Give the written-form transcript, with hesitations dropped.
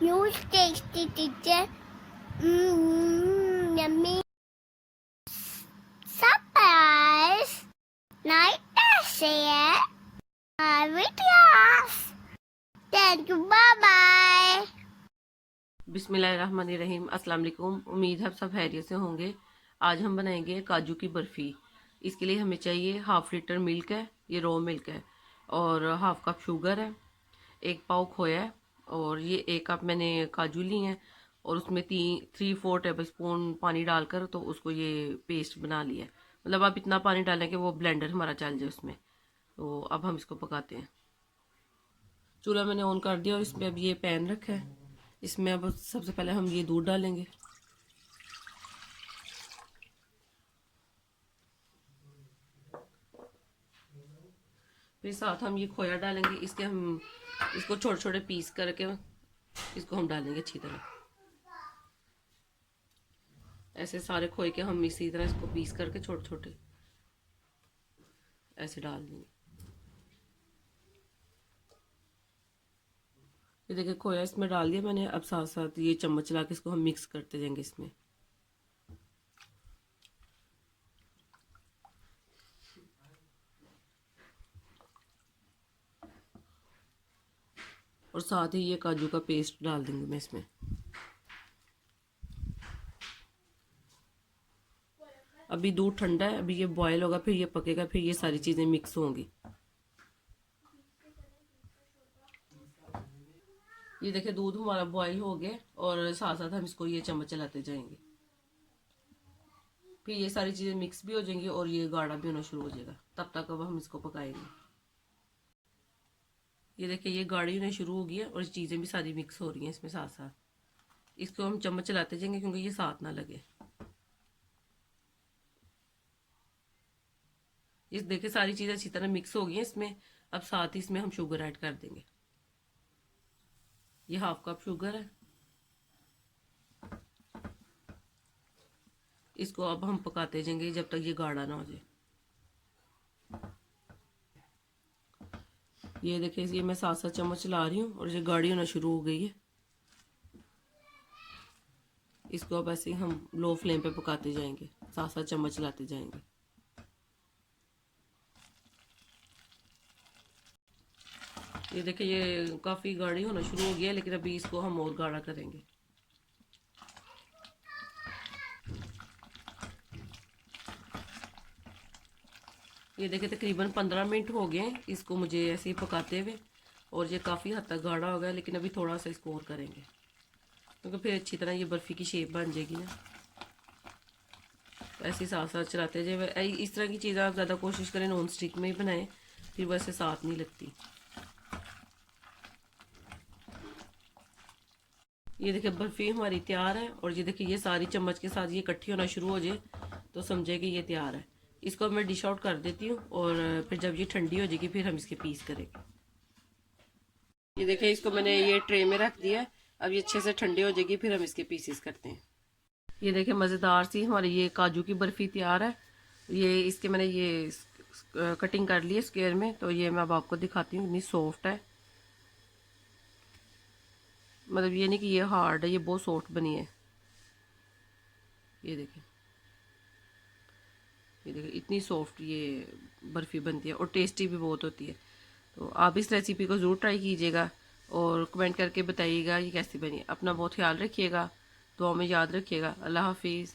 Huge tasty teacher. Yummy. Surprise. Night share. Videos. Thank you. Bye bye. बिस्मिल्लाहिर्रहमानिर्रहीम। अस्सलाम वालेकुम। उम्मीद है आप सब खैरियत से होंगे। आज हम बनाएंगे काजू की बर्फ़ी। इसके लिए हमें चाहिए 1/2 लीटर मिल्क है, ये रॉ मिल्क है, और 1/2 कप शुगर है, 1 पाव खोया है, और ये 1 कप मैंने काजू लिए हैं, और उसमें 3-4 टेबल स्पून पानी डालकर तो उसको ये पेस्ट बना लिया है। मतलब आप इतना पानी डालें कि वो ब्लेंडर हमारा चल जाए उसमें। तो अब हम इसको पकाते हैं। चूल्हा मैंने ऑन कर दिया और इसमें अब ये पैन रखा है। इसमें अब सबसे पहले हम ये दूध डालेंगे। फिर साथ हम ये खोया डालेंगे। इसको छोटे छोटे पीस करके इसको हम डालेंगे अच्छी तरह। ऐसे सारे खोए के हम इसी तरह इसको पीस करके छोटे छोटे ऐसे डाल देंगे। ये देखिए खोया इसमें डाल दिया मैंने। अब साथ साथ ये चम्मच चला के इसको हम मिक्स करते जाएंगे इसमें। और साथ ही ये काजू का पेस्ट डाल देंगे मैं इसमें। अभी दूध ठंडा है, अभी ये बॉयल होगा, फिर ये पकेगा, फिर ये सारी चीज़ें मिक्स होंगी। ये देखिए दूध हमारा बॉयल हो गया, और साथ साथ हम इसको ये चम्मच चलाते जाएंगे। फिर ये सारी चीज़ें मिक्स भी हो जाएंगी और ये गाढ़ा भी होना शुरू हो जाएगा। तब तक अब हम इसको पकाएंगे। ये देखिए ये गाढ़ी होना शुरू हो गई है और चीज़ें भी सारी मिक्स हो रही हैं इसमें साथ साथ। इसको हम चम्मच चलाते जाएंगे क्योंकि ये साथ ना लगे। इस देखिए सारी चीज़ें अच्छी तरह मिक्स हो गई हैं इसमें। अब साथ ही इसमें हम शुगर ऐड कर देंगे। ये 1/2 कप शुगर है। इसको अब हम पकाते जाएंगे जब तक ये गाढ़ा ना हो जाए। ये देखिए ये मैं साथ साथ चम्मच चला रही हूँ और ये गाढ़ी होना शुरू हो गई है। इसको अब ऐसे ही हम लो फ्लेम पे पकाते जाएंगे, साथ साथ चम्मच चलाते जाएंगे। ये देखिए ये काफ़ी गाढ़ी होना शुरू हो गया है, लेकिन अभी इसको हम और गाढ़ा करेंगे। ये देखिए तकरीबन 15 मिनट हो गए हैं इसको मुझे ऐसे ही पकाते हुए, और ये काफ़ी हद तक गाढ़ा हो गया, लेकिन अभी थोड़ा सा इसको और करेंगे क्योंकि फिर अच्छी तरह ये बर्फ़ी की शेप बन जाएगी ना। तो ऐसे ही साथ साथ चलाते जाए। इस तरह की चीज़ें आप ज़्यादा कोशिश करें नॉन स्टिक में ही बनाएं, फिर वैसे साथ नहीं लगती। ये देखिए बर्फ़ी हमारी तैयार है, और ये देखिए ये सारी चम्मच के साथ ये इकट्ठी होना शुरू हो जाए तो समझे कि ये तैयार है। इसको मैं डिश आउट कर देती हूँ, और फिर जब ये ठंडी हो जाएगी फिर हम इसके पीस करेंगे। ये देखिए इसको मैंने ये ट्रे में रख दिया है। अब ये अच्छे से ठंडी हो जाएगी फिर हम इसके पीसेस करते हैं। ये देखिए मज़ेदार सी हमारी ये काजू की बर्फ़ी तैयार है। ये इसके मैंने ये कटिंग कर ली है स्क्वायर में, तो ये मैं अब आपको दिखाती हूँ। इतनी सॉफ्ट है, मतलब ये नहीं कि ये हार्ड है, ये बहुत सॉफ्ट बनी है। ये देखिए इतनी सॉफ्ट ये बर्फ़ी बनती है और टेस्टी भी बहुत होती है। तो आप इस रेसिपी को ज़रूर ट्राई कीजिएगा और कमेंट करके बताइएगा ये कैसी बनी। अपना बहुत ख्याल रखिएगा, दुआ में याद रखिएगा। अल्लाह हाफिज़।